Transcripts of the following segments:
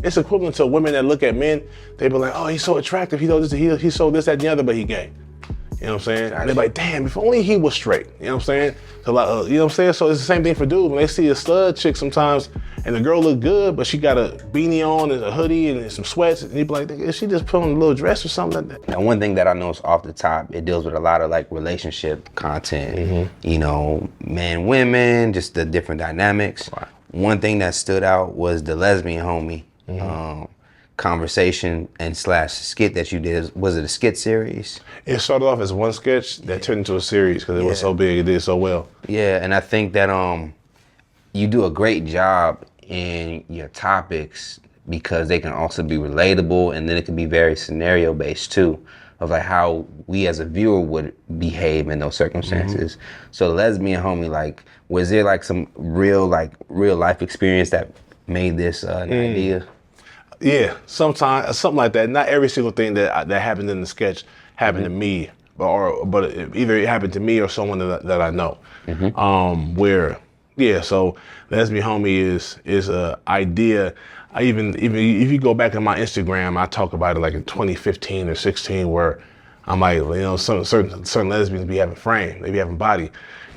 It's equivalent to women that look at men, they be like, oh, he's so attractive, he's so this, that, and the other, but he gay. You know what I'm saying? And they're like, damn, if only he was straight. You know what I'm saying? So like, you know what I'm saying? So it's the same thing for dudes. When they see a stud chick sometimes, and the girl look good, but she got a beanie on and a hoodie and some sweats, and you be like, is she just put on a little dress or something like that? Now, one thing that I noticed off the top, it deals with a lot of like relationship content. You know, men, women, just the different dynamics. Right. One thing that stood out was the lesbian homie conversation and slash skit that you did. Was it a skit series? It started off as one sketch that turned into a series because it was so big, it did so well. Yeah, and I think that you do a great job in your topics because they can also be relatable, and then it can be very scenario based too, of like how we as a viewer would behave in those circumstances. So the lesbian homie, like, was there like some real life experience that made this an idea? Yeah, sometimes something like that. Not every single thing that happened in the sketch happened to me, but either it happened to me or someone that I know. So lesbian homie is a idea. Even if you go back on my Instagram, I talk about it like in 2015 or 16, where I'm like, you know, certain lesbians be having frame, they be having body,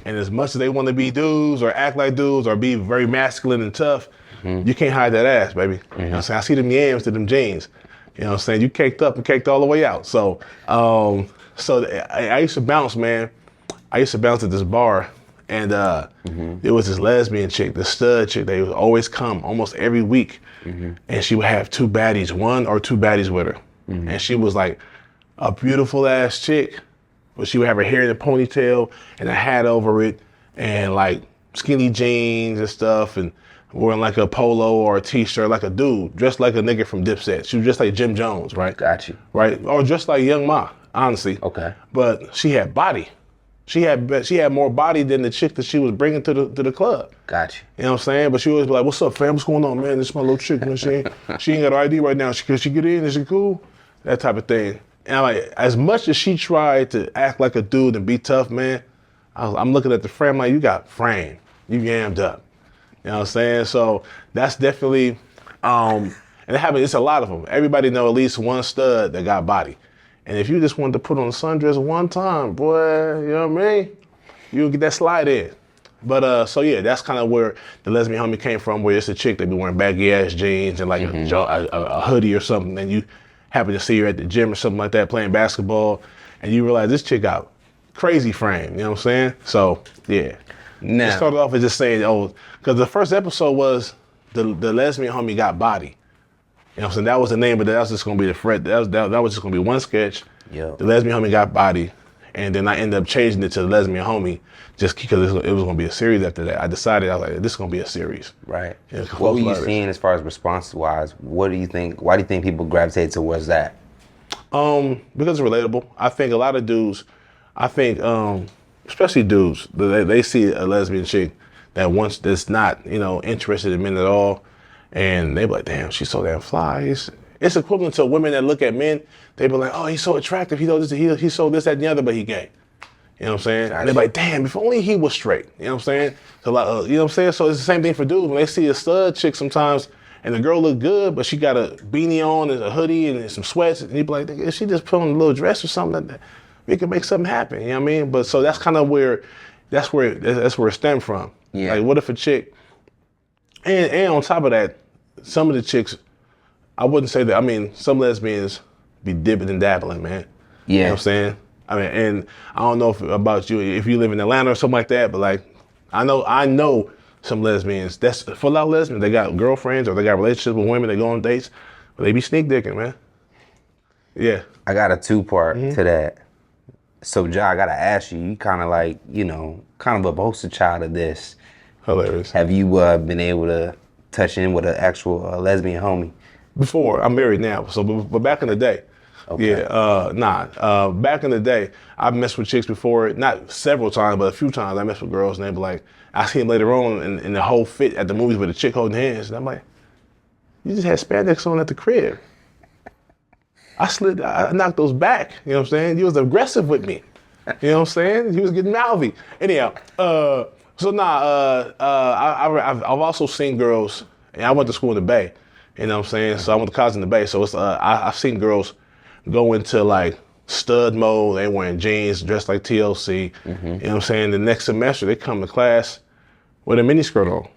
and as much as they want to be dudes or act like dudes or be very masculine and tough, you can't hide that ass, baby. You know what I'm saying? I see them yams to them jeans. You know what I'm saying? You caked up and caked all the way out. So, I used to bounce, man. I used to bounce at this bar, and there was this lesbian chick, this stud chick. They would always come almost every week, and she would have one or two baddies with her, and she was like a beautiful ass chick, but she would have her hair in a ponytail and a hat over it, and like skinny jeans and stuff, and wearing like a polo or a t-shirt, like a dude, dressed like a nigga from Dipset. She was just like Jim Jones, right? Got you. Right? Or just like Young Ma, honestly. Okay. But she had body. She had more body than the chick that she was bringing to the club. Got you. You know what I'm saying? But she always be like, what's up, fam? What's going on, man? This is my little chick. You know what I'm saying? She ain't got her ID right now. Can she get in? Is she cool? That type of thing. And I'm like, as much as she tried to act like a dude and be tough, man, I'm looking at the frame like, you got frame. You yammed up. You know what I'm saying? So that's definitely, and it happens, it's a lot of them. Everybody know at least one stud that got body. And if you just wanted to put on a sundress one time, boy, you know what I mean? You'll get that slide in. But so yeah, that's kind of where the lesbian homie came from, where it's a chick that be wearing baggy ass jeans and like a hoodie or something, and you happen to see her at the gym or something like that playing basketball, and you realize this chick got crazy frame, you know what I'm saying? So yeah. Now, it started off as just saying, because the first episode was the lesbian homie got body. You know what I'm saying? That was the name, but that was just going to be the thread. That was just going to be one sketch. The lesbian homie got body. And then I ended up changing it to the lesbian homie just because it was going to be a series after that. I decided, I was like, this is going to be a series. Right. What were you seeing as far as response-wise? What do you think? Why do you think people gravitate towards that? Because it's relatable. I think a lot of dudes, especially dudes, they see a lesbian chick that's not, you know, interested in men at all, and they be like, damn, she's so damn fly. It's equivalent to women that look at men, they be like, oh, he's so attractive, he's so this, that, and the other, but he gay. You know what I'm saying? And they be like, damn, if only he was straight. You know what I'm saying? So like, you know what I'm saying? So it's the same thing for dudes. When they see a stud chick sometimes, and the girl look good, but she got a beanie on and a hoodie and some sweats, and you be like, is she just put on a little dress or something like that? We can make something happen, you know what I mean? But so that's kind of where it stemmed from. Yeah. Like, what if a chick, and on top of that, some of the chicks, I wouldn't say that, I mean, some lesbians be dipping and dabbling, man. Yeah. You know what I'm saying? I mean, and I don't know about you, if you live in Atlanta or something like that, but like, I know some lesbians, that's for a lot of lesbians, they got girlfriends or they got relationships with women, they go on dates, but they be sneak dicking, man. Yeah. I got a two-part to that. So, Jah, I gotta ask you, you kind of like, you know, kind of a poster child of this. Hilarious. Have you been able to touch in with an actual lesbian homie? Before, I'm married now, so but back in the day. Okay. Yeah, back in the day, I've messed with chicks before, not several times, but a few times I messed with girls, and they be like, I see them later on in the whole fit at the movies with a chick holding hands, and I'm like, you just had spandex on at the crib. I knocked those back, you know what I'm saying? He was aggressive with me, you know what I'm saying? He was getting mouthy. Anyhow, I've also seen girls, and I went to school in the Bay, You know what I'm saying? So I went to college in the Bay. So it's I've seen girls go into like stud mode. They wearing jeans, dressed like TLC. You know what I'm saying? The next semester they come to class with a mini skirt on.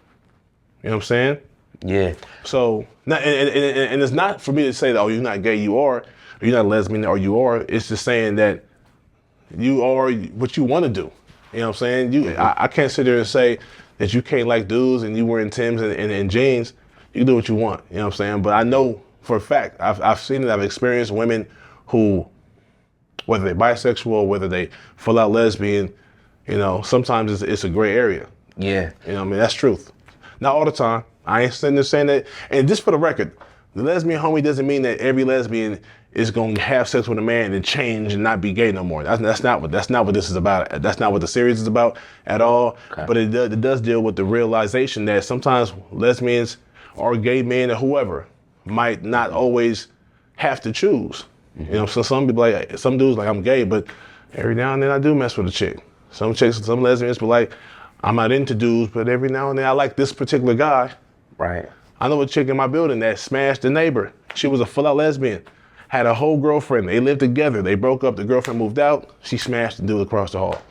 You know what I'm saying? Yeah. So, and it's not for me to say that, oh, you're not gay, you are, or you're not lesbian, or you are. It's just saying that you are what you want to do. You know what I'm saying? I can't sit there and say that you can't like dudes and you wearing Timbs and jeans. You can do what you want. You know what I'm saying? But I know for a fact, I've seen it, I've experienced women who, whether they're bisexual or whether they full out lesbian, you know, sometimes it's a gray area. Yeah. You know what I mean? That's truth. Not all the time. I ain't sitting there saying that. And just for the record, the lesbian homie doesn't mean that every lesbian is going to have sex with a man and change and not be gay no more. That's not what this is about. That's not what the series is about at all. Okay. But it does deal with the realization that sometimes lesbians or gay men or whoever might not always have to choose. You know, so some people like, some dudes like, I'm gay, but every now and then I do mess with a chick. Some chicks, some lesbians be like, I'm not into dudes, but every now and then I like this particular guy. Right. I know a chick in my building that smashed the neighbor. She was a full-out lesbian. Had a whole girlfriend. They lived together. They broke up. The girlfriend moved out. She smashed the dude across the hall.